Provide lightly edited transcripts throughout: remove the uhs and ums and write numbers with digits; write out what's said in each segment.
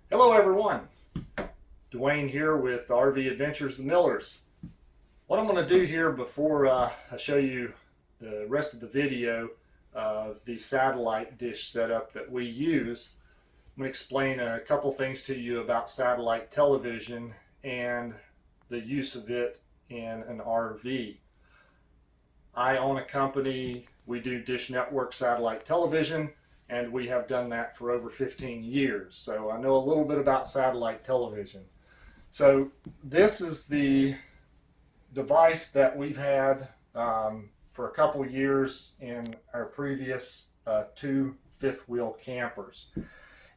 Hello everyone, Dwayne here with RV Adventures the Millers. What I'm going to do here before I show you the rest of the video of the satellite dish setup that we use, I'm going to explain a couple things to you about satellite television and the use of it in an RV. I own a company, we do Dish Network satellite television, and we have done that for over 15 years. So I know a little bit about satellite television. So this is the device that we've had for a couple years in our previous two fifth wheel campers.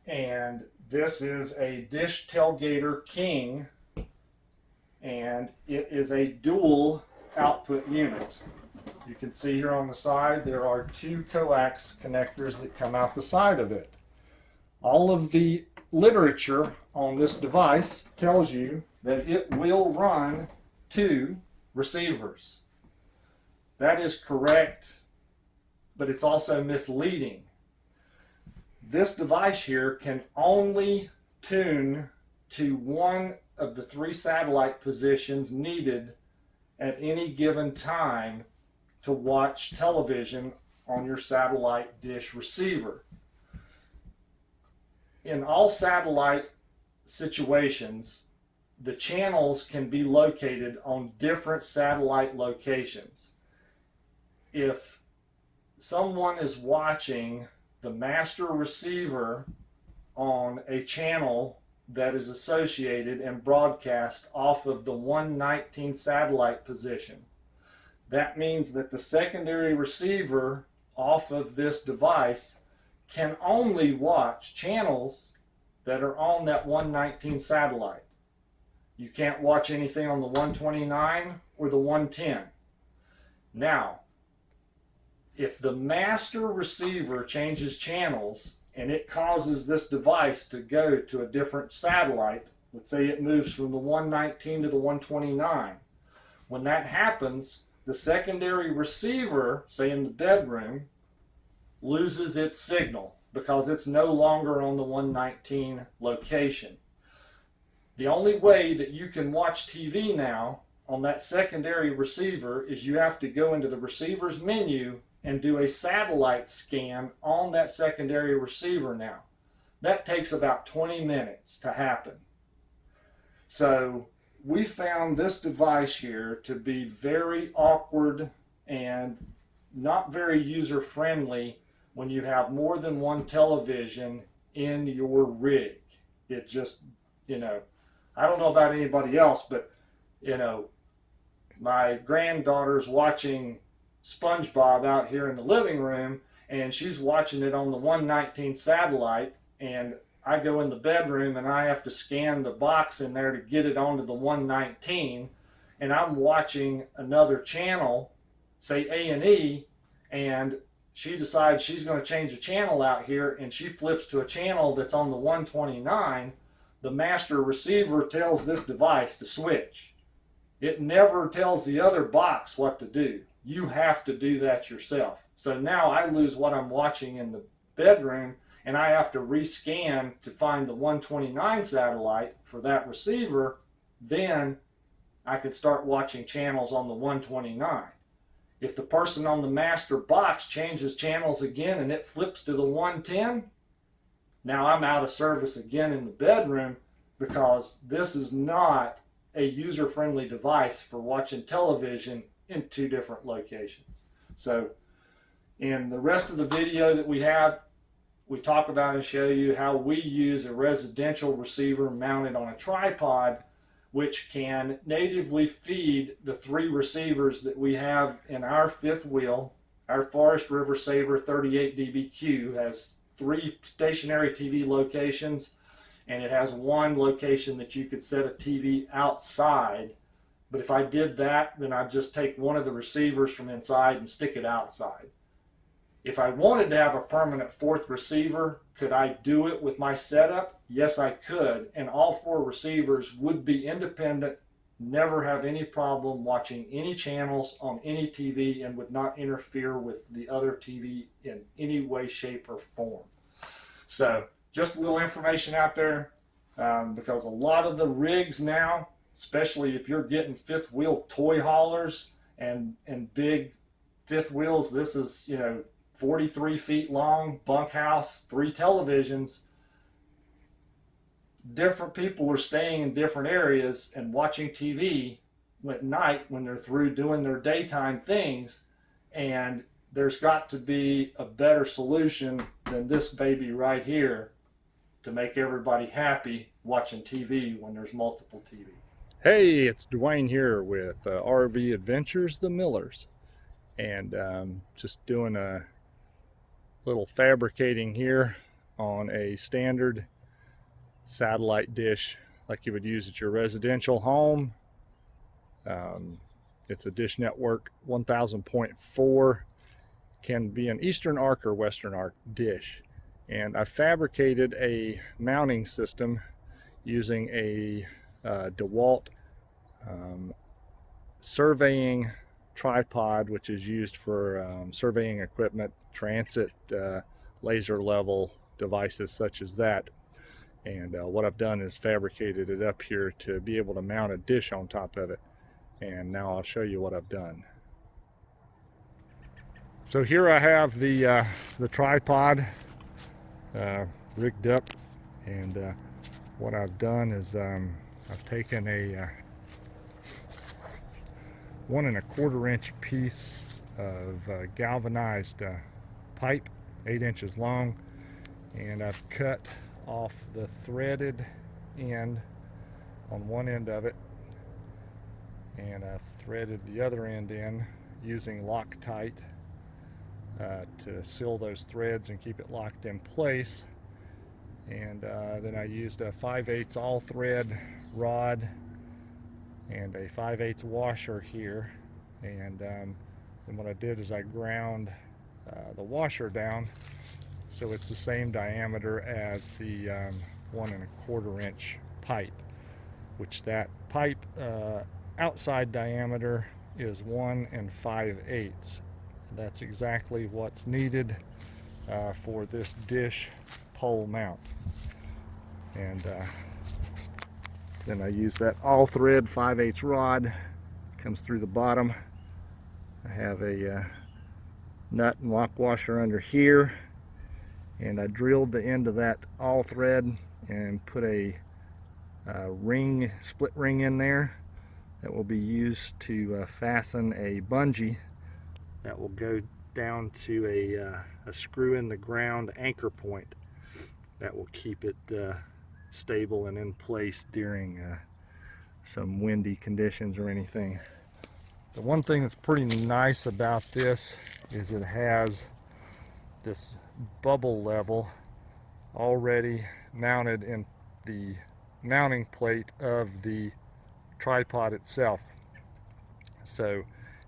And this is a Dish Tailgater King, and it is a dual output unit. You can see here on the side there are two coax connectors that come out the side of it. All of the literature on this device tells you that it will run two receivers. That is correct, but it's also misleading. This device here can only tune to one of the three satellite positions needed at any given time to watch television on your satellite dish receiver. In all satellite situations, the channels can be located on different satellite locations. If someone is watching the master receiver on a channel that is associated and broadcast off of the 119 satellite position, that means that the secondary receiver off of this device can only watch channels that are on that 119 satellite. You can't watch anything on the 129 or the 110. Now, if the master receiver changes channels and it causes this device to go to a different satellite, let's say it moves from the 119 to the 129, when that happens, the secondary receiver, say in the bedroom, loses its signal because it's no longer on the 119 location. The only way that you can watch TV now on that secondary receiver is you have to go into the receiver's menu and do a satellite scan on that secondary receiver now. That takes about 20 minutes to happen. So we found this device here to be very awkward and not very user-friendly when you have more than one television in your rig. It just, I don't know about anybody else, but, my granddaughter's watching SpongeBob out here in the living room, and she's watching it on the 119 satellite, and I go in the bedroom and I have to scan the box in there to get it onto the 119, and I'm watching another channel, say A&E, and she decides she's going to change a channel out here, and she flips to a channel that's on the 129. The master receiver tells this device to switch. It never tells the other box what to do. You have to do that yourself. So now I lose what I'm watching in the bedroom, and I have to rescan to find the 129 satellite for that receiver. Then I can start watching channels on the 129. If the person on the master box changes channels again and it flips to the 110, now I'm out of service again in the bedroom, because this is not a user-friendly device for watching television in two different locations. So in the rest of the video that we have, we talk about and show you how we use a residential receiver mounted on a tripod, which can natively feed the three receivers that we have in our fifth wheel. Our Forest River Saber 38 dBQ has three stationary TV locations, and it has one location that you could set a TV outside. But if I did that, then I'd just take one of the receivers from inside and stick it outside. If I wanted to have a permanent fourth receiver, could I do it with my setup? Yes, I could. And all four receivers would be independent, never have any problem watching any channels on any TV, and would not interfere with the other TV in any way, shape, or form. So just a little information out there. because a lot of the rigs now, especially if you're getting fifth wheel toy haulers and big fifth wheels, this is 43 feet long, bunkhouse, 3 televisions. Different people are staying in different areas and watching TV at night when they're through doing their daytime things, and there's got to be a better solution than this baby right here to make everybody happy watching TV when there's multiple TVs. Hey, it's Dwayne here with RV Adventures, the Millers, and just doing a little fabricating here on a standard satellite dish like you would use at your residential home. It's a Dish Network 1000.4, can be an Eastern Arc or Western Arc dish. And I fabricated a mounting system using a DeWalt surveying tripod, which is used for surveying equipment, transit, laser level devices such as that. And what I've done is fabricated it up here to be able to mount a dish on top of it. And now I'll show you what I've done. So here I have the tripod rigged up, and what I've done is I've taken a 1 1/4 inch piece of galvanized pipe, 8 inches long, and I've cut off the threaded end on one end of it, and I've threaded the other end in using Loctite to seal those threads and keep it locked in place. And then I used a 5/8 all thread rod and a 5/8 washer here, and then what I did is I ground the washer down so it's the same diameter as the 1 1/4 inch pipe, which that pipe outside diameter is 1 5/8. That's exactly what's needed for this dish pole mount. And then I use that all thread 5/8 rod, comes through the bottom. I have a nut and lock washer under here, and I drilled the end of that all thread and put a ring, split ring in there that will be used to fasten a bungee that will go down to a screw in the ground anchor point that will keep it stable and in place during some windy conditions or anything. The one thing that's pretty nice about this is it has this bubble level already mounted in the mounting plate of the tripod itself. So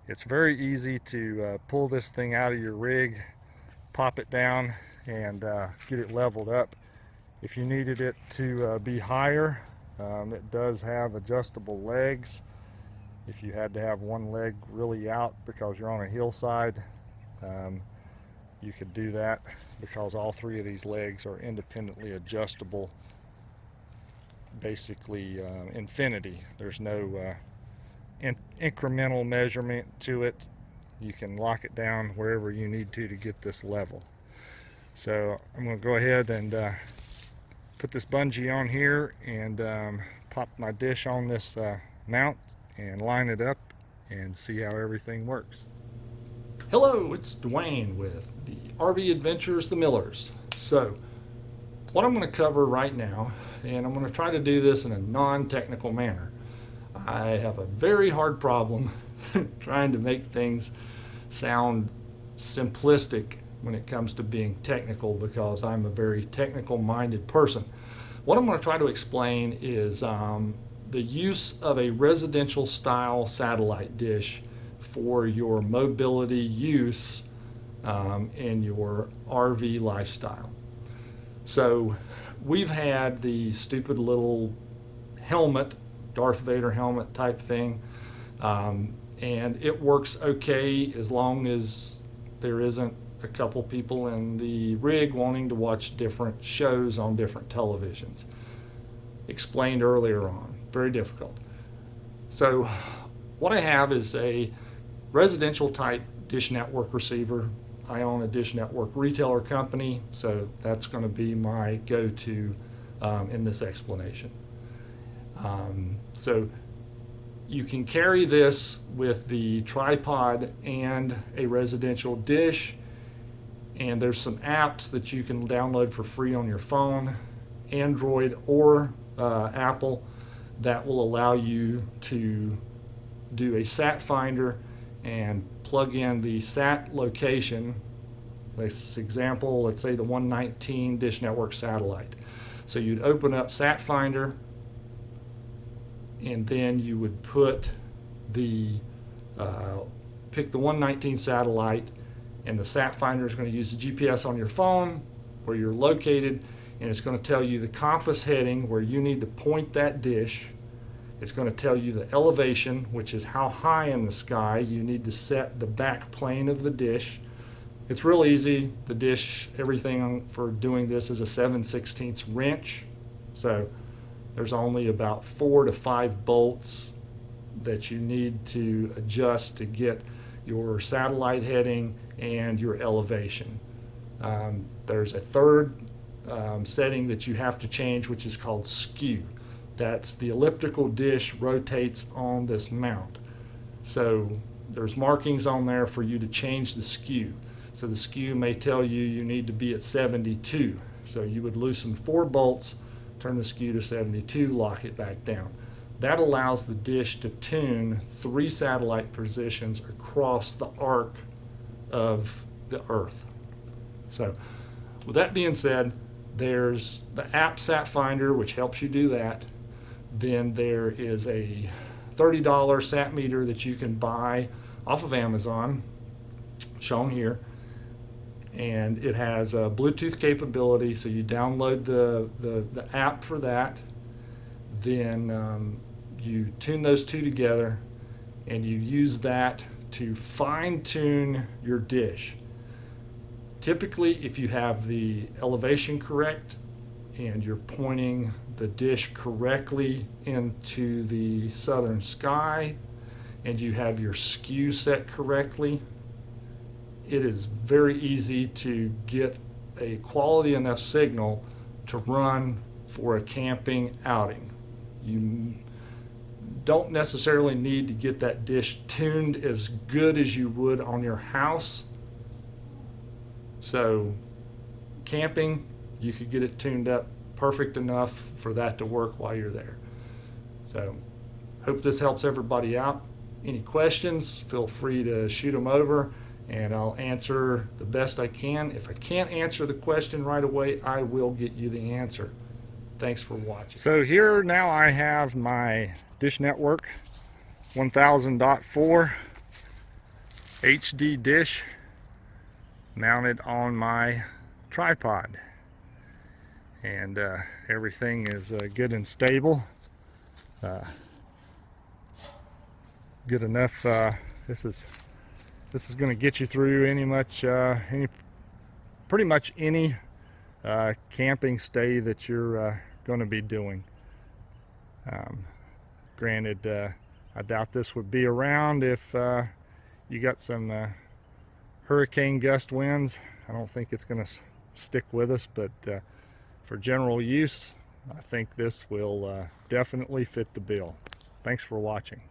it's very easy to pull this thing out of your rig, pop it down, and get it leveled up. If you needed it to be higher, it does have adjustable legs. If you had to have one leg really out because you're on a hillside, you could do that, because all 3 of these legs are independently adjustable, basically infinity. There's no incremental measurement to it. You can lock it down wherever you need to get this level. So I'm going to go ahead and put this bungee on here and pop my dish on this mount and line it up and see how everything works. Hello, it's Dwayne with the RV Adventures, the Millers. So what I'm going to cover right now, and I'm going to try to do this in a non-technical manner. I have a very hard problem trying to make things sound simplistic when it comes to being technical, because I'm a very technical minded person. What I'm going to try to explain is the use of a residential style satellite dish for your mobility use in your RV lifestyle. So we've had the stupid little helmet, Darth Vader helmet type thing, and it works okay as long as there isn't a couple people in the rig wanting to watch different shows on different televisions. explained earlier on. Very difficult. So what I have is a residential type Dish Network receiver. I own a Dish Network retailer company, so that's going to be my go-to in this explanation. So you can carry this with the tripod and a residential dish, and there's some apps that you can download for free on your phone, Android or Apple, that will allow you to do a sat finder and plug in the sat location. This example, let's say the 119 Dish Network satellite. So you'd open up Sat Finder, and then you would put the pick the 119 satellite, and the Sat Finder is going to use the GPS on your phone where you're located, and it's going to tell you the compass heading where you need to point that dish. It's going to tell you the elevation, which is how high in the sky you need to set the back plane of the dish. It's real easy. The dish, everything for doing this is a 7/16 wrench. So there's only about 4 to 5 bolts that you need to adjust to get your satellite heading and your elevation. There's a third setting that you have to change, which is called skew. That's the elliptical dish rotates on this mount. So there's markings on there for you to change the skew. So the skew may tell you you need to be at 72. So you would loosen 4 bolts, turn the skew to 72, lock it back down. That allows the dish to tune 3 satellite positions across the arc of the Earth. So with that being said, there's the app Sat Finder, which helps you do that. Then there is a $30 sat meter that you can buy off of Amazon, shown here. And it has a Bluetooth capability, so you download the app for that. Then you tune those two together, and you use that to fine-tune your dish. Typically, if you have the elevation correct and you're pointing the dish correctly into the southern sky, and you have your skew set correctly, it is very easy to get a quality enough signal to run for a camping outing. You don't necessarily need to get that dish tuned as good as you would on your house. So camping, you could get it tuned up perfect enough for that to work while you're there. So hope this helps everybody out. Any questions, feel free to shoot them over, and I'll answer the best I can. If I can't answer the question right away, I will get you the answer. Thanks for watching. So here now I have my Dish Network 1000.4 HD dish mounted on my tripod, and everything is good and stable. Good enough. This is going to get you through pretty much any camping stay that you're going to be doing. Granted, I doubt this would be around if you got some hurricane gust winds. I don't think it's going to stick with us, but for general use, I think this will definitely fit the bill. Thanks for watching.